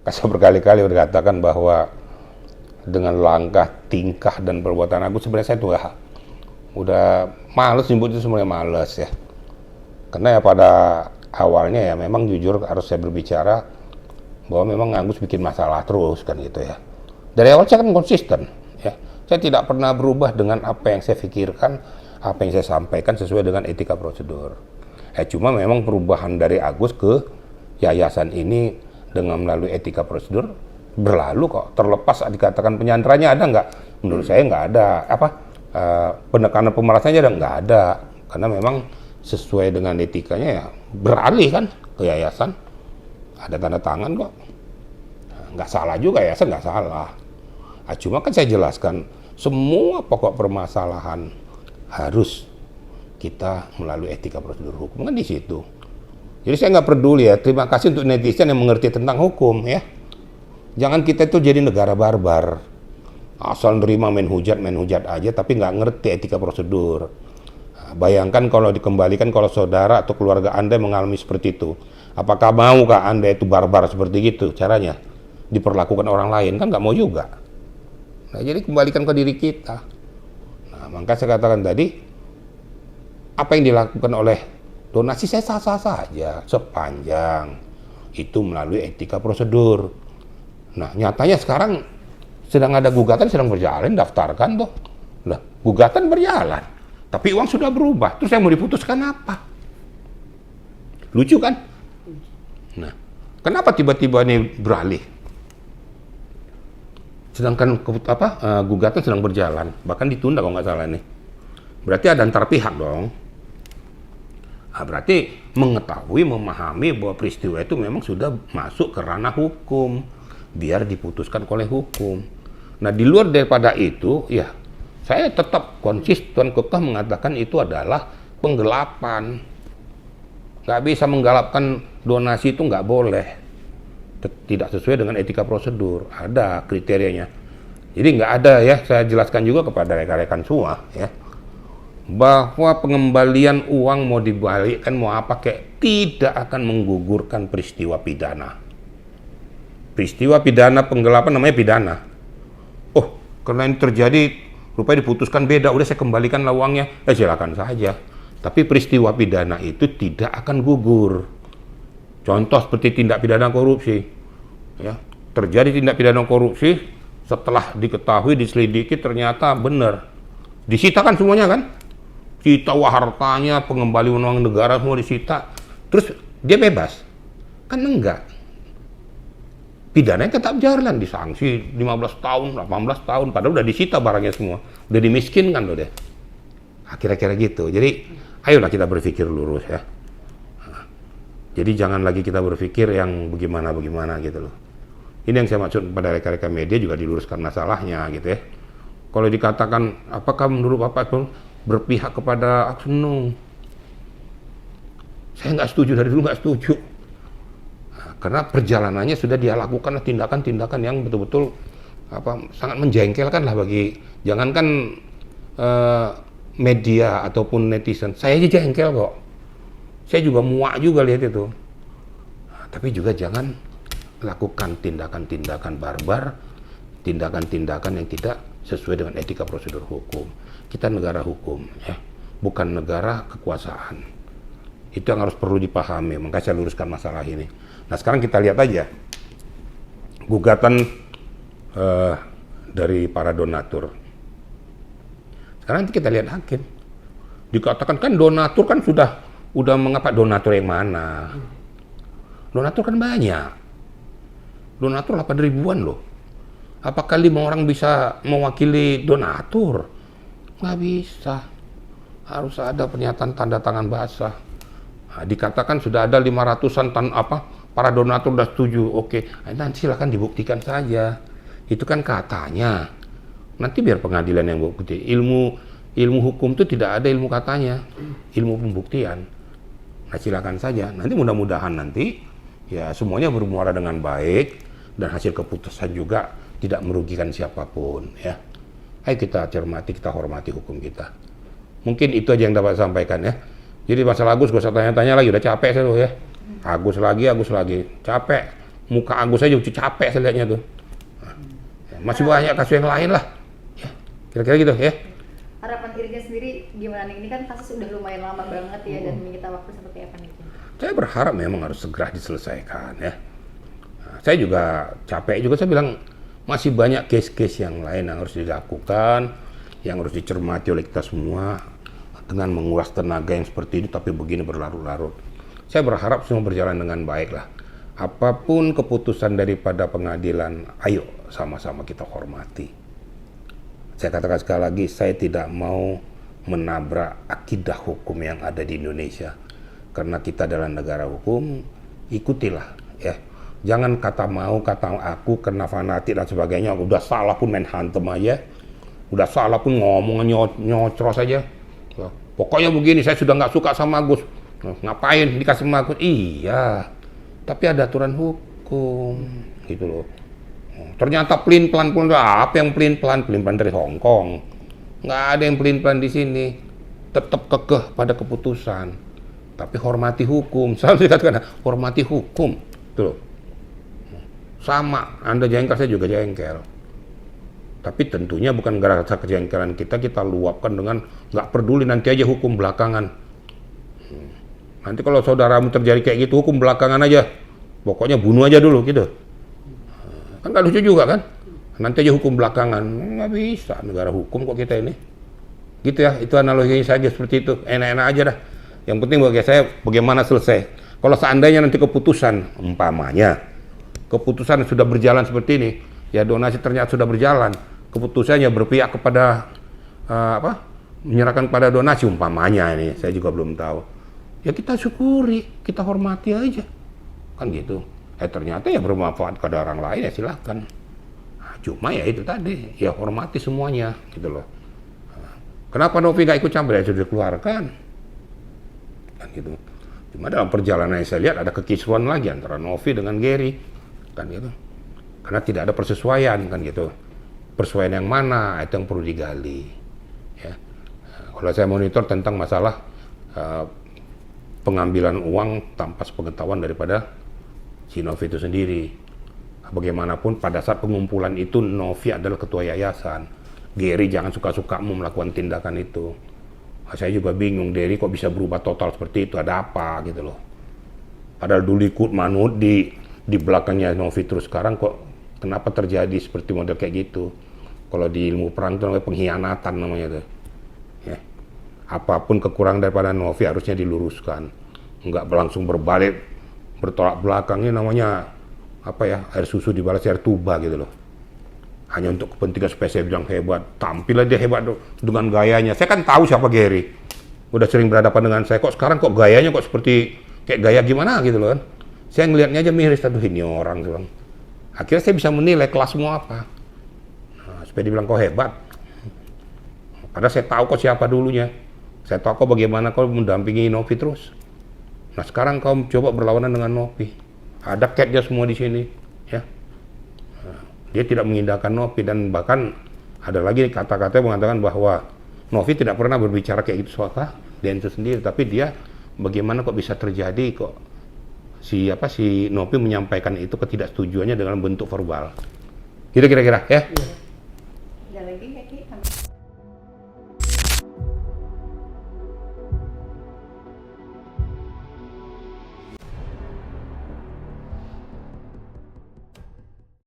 Saya berkali-kali berkatakan bahwa dengan langkah, tingkah, dan perbuatan Agus sebenarnya saya udah males nyebut itu, sebenarnya males ya. Karena ya pada awalnya ya memang jujur harus saya berbicara bahwa memang Agus bikin masalah terus kan gitu ya. Dari awal saya kan konsisten ya. Saya tidak pernah berubah dengan apa yang saya pikirkan, apa yang saya sampaikan sesuai dengan etika prosedur. Cuma memang perubahan dari Agus ke yayasan ini dengan melalui etika prosedur berlalu kok. Terlepas dikatakan penyanderanya ada nggak? Menurut saya nggak ada. Penekanan pemerasannya nggak ada. Karena memang sesuai dengan etikanya ya beralih kan ke yayasan. Ada tanda tangan kok. Nggak salah juga, yayasan nggak salah. Cuma kan saya jelaskan semua pokok permasalahan harus kita melalui etika prosedur hukum kan di situ. Jadi saya nggak peduli ya. Terima kasih untuk netizen yang mengerti tentang hukum ya. Jangan kita itu jadi negara barbar. Asal nerima main hujat aja tapi nggak ngerti etika prosedur. Bayangkan kalau dikembalikan kalau saudara atau keluarga Anda mengalami seperti itu. Apakah maukah Anda itu barbar seperti itu caranya? Diperlakukan orang lain kan nggak mau juga. Nah, jadi kembalikan ke diri kita. Nah, maka saya katakan tadi, apa yang dilakukan oleh donasi saya sah-sah saja sepanjang itu melalui etika prosedur. Nah, nyatanya sekarang sedang ada gugatan sedang berjalan, daftarkan tuh. Lah, gugatan berjalan, tapi uang sudah berubah. Terus yang mau diputuskan apa? Lucu kan? Nah, kenapa tiba-tiba ini beralih? Sedangkan gugatan sedang berjalan, bahkan ditunda kalau nggak salah nih. Berarti ada antar pihak dong. Berarti mengetahui, memahami bahwa peristiwa itu memang sudah masuk ke ranah hukum, biar diputuskan oleh hukum. Nah, di luar daripada itu, ya saya tetap konsisten kekeh mengatakan itu adalah penggelapan. Nggak bisa menggelapkan donasi, itu nggak boleh. Tidak sesuai dengan etika prosedur, ada kriterianya. Jadi nggak ada ya, saya jelaskan juga kepada rekan-rekan semua ya, bahwa pengembalian uang mau dibalikkan mau apa kayak tidak akan menggugurkan peristiwa pidana. Peristiwa pidana penggelapan namanya pidana. Oh, karena ini terjadi rupanya diputuskan beda, udah saya kembalikan uangnya, silakan saja. Tapi peristiwa pidana itu tidak akan gugur. Contoh seperti tindak pidana korupsi, ya, terjadi tindak pidana korupsi, setelah diketahui, diselidiki, ternyata benar, disitakan semuanya kan, sita hartanya, pengembalian uang negara semua disita, terus dia bebas, kan enggak, pidananya tetap jalan, disanksi 15 tahun, 18 tahun, padahal udah disita barangnya semua, udah dimiskinkan loh deh, kira-kira gitu. Jadi ayolah kita berpikir lurus ya. Jadi jangan lagi kita berpikir yang bagaimana gitu loh. Ini yang saya maksud pada rekan-rekan media juga diluruskan masalahnya gitu ya. Kalau dikatakan apakah menurut Bapak itu berpihak kepada oknum? Saya nggak setuju, dari dulu nggak setuju. Nah, karena perjalanannya sudah dia lakukan tindakan-tindakan yang betul-betul sangat menjengkelkan lah bagi, jangankan media ataupun netizen, saya aja jengkel kok. Saya juga muak juga lihat itu. Nah, tapi juga jangan lakukan tindakan-tindakan barbar, tindakan-tindakan yang tidak sesuai dengan etika prosedur hukum. Kita negara hukum, ya, bukan negara kekuasaan. Itu yang harus perlu dipahami. Makanya saya luruskan masalah ini. Nah, sekarang kita lihat aja gugatan dari para donatur. Sekarang nanti kita lihat hakim. Dikatakan kan donatur kan udah mengapa, donatur yang mana? Donatur kan banyak. Donatur 8 ribuan loh. Apakah 5 orang bisa mewakili donatur? Nggak bisa. Harus ada pernyataan tanda tangan basah. Nah, dikatakan sudah ada 500-an para donatur udah setuju. Oke, nanti silakan dibuktikan saja. Itu kan katanya. Nanti biar pengadilan yang bukti. Ilmu hukum itu tidak ada ilmu katanya. Ilmu pembuktian. Nah, silakan saja. Nanti mudah-mudahan nanti ya semuanya bermuara dengan baik dan hasil keputusan juga tidak merugikan siapapun ya. Ayo kita cermati, kita hormati hukum kita. Mungkin itu aja yang dapat saya sampaikan ya. Jadi masalah Agus gak usah tanya-tanya lagi, udah capek saya tuh ya. Agus lagi, capek. muka Agus aja udah capek saya lihatnya tuh. Ya, masih banyak kasus yang lain lah. Ya, kira-kira gitu ya. Harapan Irga sendiri gimana nih? Ini kan kasus udah lumayan lama banget ya, dan menyita waktu seperti apa nih? Saya berharap memang harus segera diselesaikan ya. Nah, saya juga capek juga, saya bilang masih banyak case-case yang lain yang harus dilakukan, yang harus dicermati oleh kita semua. Dengan menguras tenaga yang seperti ini tapi begini berlarut-larut. Saya berharap semua berjalan dengan baik lah. Apapun keputusan daripada pengadilan, ayo sama-sama kita hormati. Saya katakan sekali lagi, saya tidak mau menabrak akidah hukum yang ada di Indonesia. Karena kita adalah negara hukum, ikutilah ya. Jangan kata mau, kata aku, kena fanatik dan sebagainya. Udah salah pun main hantem aja. Udah salah pun ngomong nyocros aja. Ya, pokoknya begini, saya sudah nggak suka sama Agus. Ngapain dikasih sama Agus? Iya, tapi ada aturan hukum, gitu loh. Ternyata pelin-pelan pun, apa yang pelin-pelan dari Hong Kong. Nggak ada yang pelin-pelan di sini. Tetap kekeh pada keputusan. Tapi hormati hukum. Selalu dikatakan, hormati hukum. Gitu loh. Sama, Anda jengkel, saya juga jengkel. Tapi tentunya bukan gara-gara kejengkelan kita luapkan dengan nggak peduli, nanti aja hukum belakangan. Nanti kalau saudaramu terjadi kayak gitu, hukum belakangan aja. Pokoknya bunuh aja dulu gitu. Kan nggak lucu juga kan? Nanti aja hukum belakangan. Nggak bisa, negara hukum kok kita ini. Gitu ya, itu analoginya saja seperti itu. Enak-enak aja dah. Yang penting bagi saya bagaimana selesai. Kalau seandainya nanti keputusan, umpamanya, keputusan sudah berjalan seperti ini, ya donasi ternyata sudah berjalan, keputusannya berpihak kepada menyerahkan pada donasi umpamanya ini, saya juga belum tahu. Ya kita syukuri, kita hormati aja, kan gitu. Ternyata ya bermanfaat pada orang lain ya silahkan. Nah, cuma ya itu tadi, ya hormati semuanya, gitu loh. Kenapa Novi nggak ikut campur? Ya sudah dikeluarkan, kan gitu. Cuma dalam perjalanan yang saya lihat ada kekisruan lagi antara Novi dengan Gary, kan gitu. Karena tidak ada persesuaian, kan gitu. Persesuaian yang mana, itu yang perlu digali. Ya. Kalau saya monitor tentang masalah pengambilan uang tanpa sepengetahuan daripada si Novi itu sendiri. Bagaimanapun pada saat pengumpulan itu Novi adalah ketua yayasan. Gary jangan suka-sukamu melakukan tindakan itu. Nah, saya juga bingung, Gary kok bisa berubah total seperti itu, ada apa gitu loh. Padahal dulu ikut manut di belakangnya Novi, terus sekarang kok kenapa terjadi seperti model kayak gitu. Kalau di ilmu perang itu namanya pengkhianatan namanya tuh. Ya. Apapun kekurangan daripada Novi harusnya diluruskan. Enggak berlangsung berbalik, bertolak belakang, ini namanya apa ya, air susu dibalas air tuba gitu loh. Hanya untuk kepentingan supaya saya bilang hebat, tampillah dia hebat dengan gayanya. Saya kan tahu siapa Gary, udah sering berhadapan dengan saya, kok sekarang kok gayanya kok seperti kayak gaya gimana gitu loh kan. Saya ngelihatnya aja miris, aduh ini orang gitu. Akhirnya saya bisa menilai kelasmu apa, nah, supaya dibilang kau hebat. Padahal saya tahu kau siapa dulunya, saya tahu kau bagaimana kau mendampingi Novi terus. Nah sekarang kau coba berlawanan dengan Novi, ada catnya semua di sini, ya. Nah, dia tidak mengindahkan Novi, dan bahkan ada lagi kata-kata yang mengatakan bahwa Novi tidak pernah berbicara kayak gitu soal dia itu sendiri, tapi dia bagaimana kok bisa terjadi kok si Novi menyampaikan itu ketidaksetujuannya dengan bentuk verbal. Gitu kira-kira ya. Ada lagi nggak, Ki?